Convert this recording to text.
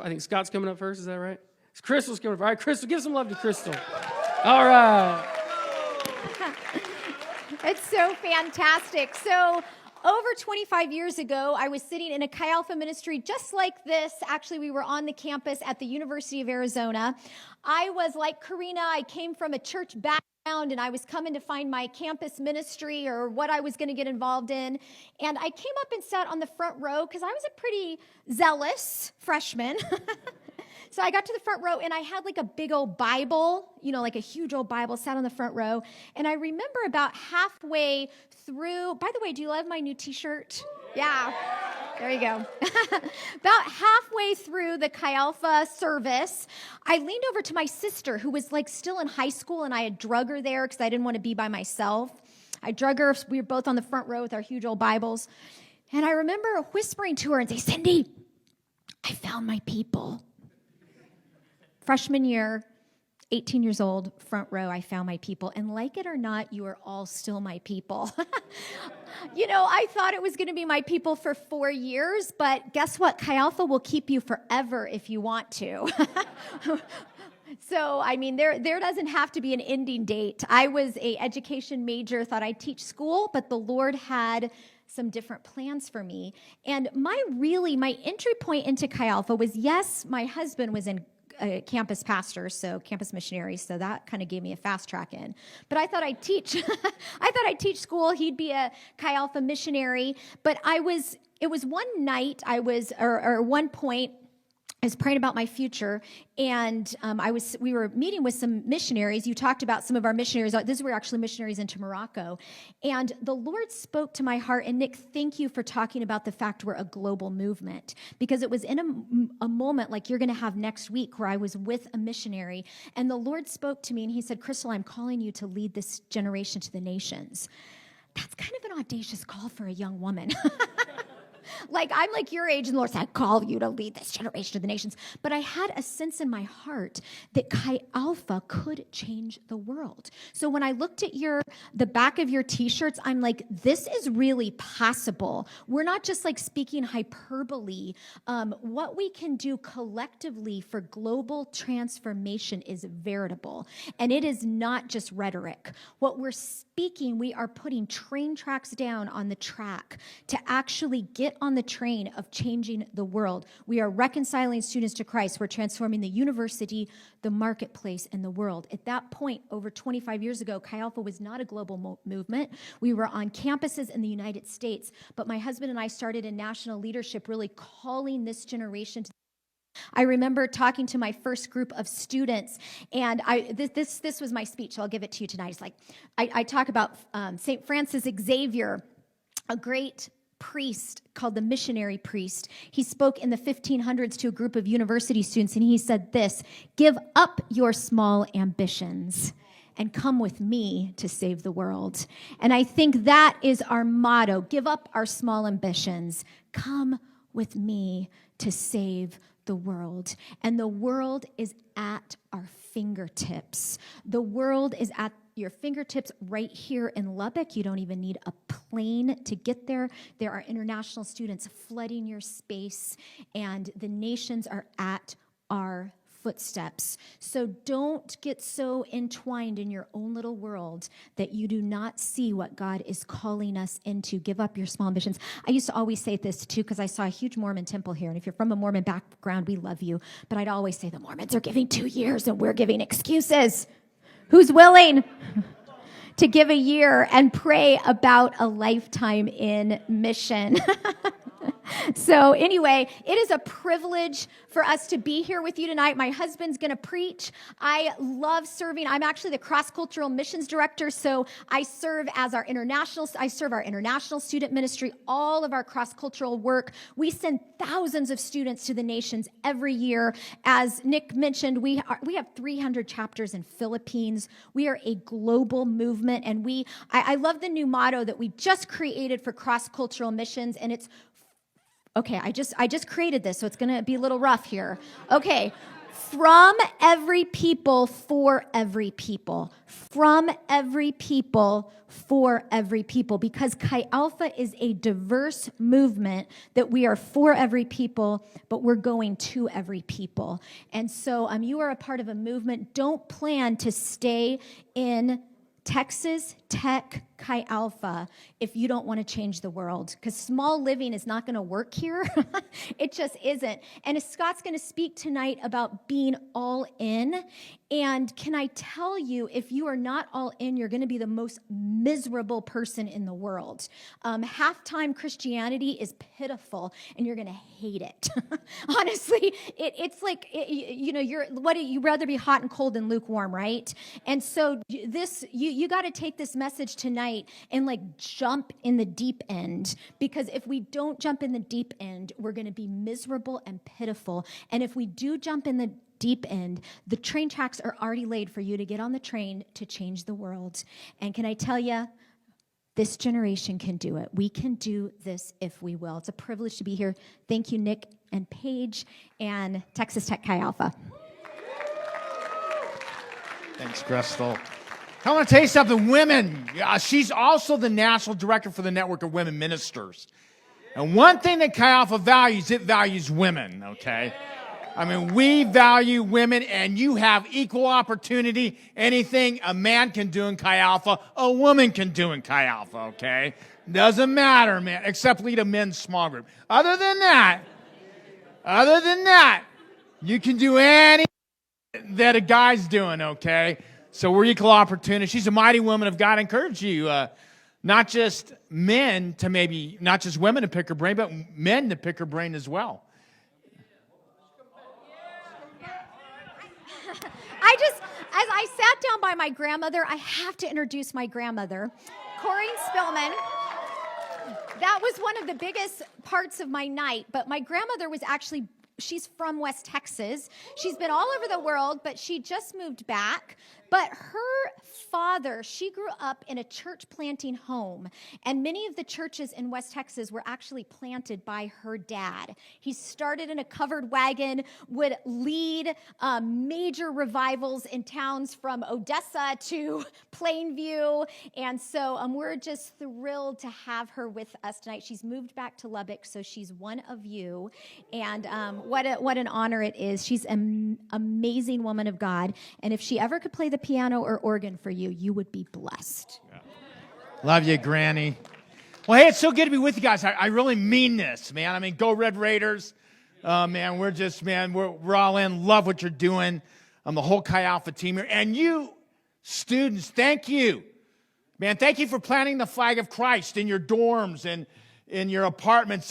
I think Scott's coming up first. Is that right? Crystal's coming up. All right, Crystal, give some love to Crystal. All right. It's so fantastic. So over 25 years ago, I was sitting in a Chi Alpha ministry just like this. Actually, we were on the campus at the University of Arizona. I was like Karina. I came from a church background, and I was coming to find my campus ministry or what I was going to get involved in. And I came up and sat on the front row because I was a pretty zealous freshman. So I got to the front row, and I had like a big old Bible, like a huge old Bible, sat on the front row. And I remember about halfway through, by the way, do you love my new t-shirt? Yeah, there you go. About halfway through the Chi Alpha service, I leaned over to my sister, who was like still in high school, and I had drug her there because I didn't want to be by myself. I drug her. We were both on the front row with our huge old Bibles. And I remember whispering to her and say, "Cindy, I found my people." Freshman year, 18 years old, front row, I found my people. And like it or not, you are all still my people. I thought it was going to be my people for 4 years, but guess what? Chi Alpha will keep you forever if you want to. So, there doesn't have to be an ending date. I was an education major, thought I'd teach school, but the Lord had some different plans for me. And my entry point into Chi Alpha was, yes, my husband was in campus pastor, so campus missionary, so that kind of gave me a fast track in. But I thought I'd teach. I thought I'd teach school. He'd be a Chi Alpha missionary. But it was one night or one point, I was praying about my future, and we were meeting with some missionaries. You talked about some of our missionaries. These were actually missionaries into Morocco. And the Lord spoke to my heart, and Nick, thank you for talking about the fact we're a global movement, because it was in a moment like you're going to have next week where I was with a missionary, and the Lord spoke to me, and he said, "Crystal, I'm calling you to lead this generation to the nations." That's kind of an audacious call for a young woman. Like, I'm like your age, and the Lord said, "I call you to lead this generation to the nations." But I had a sense in my heart that Chi Alpha could change the world. So when I looked at the back of your t-shirts, I'm like, this is really possible. We're not just like speaking hyperbole. What we can do collectively for global transformation is veritable. And it is not just rhetoric. What we're speaking, we are putting train tracks down on the track to actually get on the train of changing the world. We are reconciling students to Christ. We're transforming the university, the marketplace, and the world. At that point, over 25 years ago, Chi Alpha was not a global movement. We were on campuses in the United States, but my husband and I started in national leadership, really calling this generation to. I remember talking to my first group of students, and this was my speech, so I'll give it to you tonight. It's like, I talk about St. Francis Xavier, a great priest called the missionary priest. He spoke in the 1500s to a group of university students, and he said this: "Give up your small ambitions and come with me to save the world." And I think that is our motto. Give up our small ambitions. Come with me to save the world. And the world is at our fingertips. The world is at your fingertips right here in Lubbock. You don't even need a plane to get there. There are international students flooding your space, and the nations are at our footsteps. So don't get so entwined in your own little world that you do not see what God is calling us into. Give up your small ambitions. I used to always say this too, because I saw a huge Mormon temple here. And if you're from a Mormon background, we love you. But I'd always say the Mormons are giving 2 years and we're giving excuses. Who's willing to give a year and pray about a lifetime in mission? So anyway, it is a privilege for us to be here with you tonight. My husband's going to preach. I love serving. I'm actually the cross-cultural missions director, so I serve our international student ministry, all of our cross-cultural work. We send thousands of students to the nations every year. As Nick mentioned, we have 300 chapters in Philippines. We are a global movement, and I love the new motto that we just created for cross-cultural missions, and it's, okay, I just created this, so it's going to be a little rough here. Okay, From every people, for every people. From every people, for every people. Because Chi Alpha is a diverse movement that we are for every people, but we're going to every people. And so you are a part of a movement. Don't plan to stay in Texas Tech Chi Alpha if you don't want to change the world, because small living is not going to work here. It just isn't. And Scott's going to speak tonight about being all in. And can I tell you, if you are not all in, you're going to be the most miserable person in the world. Half-time Christianity is pitiful, and you're going to hate it. Honestly, it's like, you'd rather be hot and cold than lukewarm, right? And so you got to take this message tonight and like jump in the deep end, because if we don't jump in the deep end, we're going to be miserable and pitiful. And if we do jump in the deep end, the train tracks are already laid for you to get on the train to change the world. And can I tell you, this generation can do it. We can do this if we will. It's a privilege to be here. Thank you, Nick and Paige and Texas Tech Chi Alpha. Thanks, Crystal. I want to tell you something. Women, she's also the national director for the Network of Women Ministers. And one thing that Chi Alpha values, it values women, okay? I mean, we value women, and you have equal opportunity. Anything a man can do in Chi Alpha, a woman can do in Chi Alpha, okay? Doesn't matter, man, except lead a men's small group. Other than that, you can do anything that a guy's doing, okay? So we're equal opportunity. She's a mighty woman of God. I encourage you, not just women to pick her brain, but men to pick her brain as well. As I sat down by my grandmother, I have to introduce my grandmother, Corinne Spillman. That was one of the biggest parts of my night, but my grandmother was actually, she's from West Texas. She's been all over the world, but she just moved back. But her father, she grew up in a church planting home, and many of the churches in West Texas were actually planted by her dad. He started in a covered wagon, would lead major revivals in towns from Odessa to Plainview, and so we're just thrilled to have her with us tonight. She's moved back to Lubbock, so she's one of you, and what an honor it is. She's an amazing woman of God, and if she ever could play the piano or organ for you, you would be blessed. Yeah. Love you, Granny. Well, hey, it's so good to be with you guys. I really mean this, man. I mean, go Red Raiders. Man, we're all in. Love what you're doing. The whole Chi Alpha team here. And you students, thank you. Man, thank you for planting the flag of Christ in your dorms and in your apartments.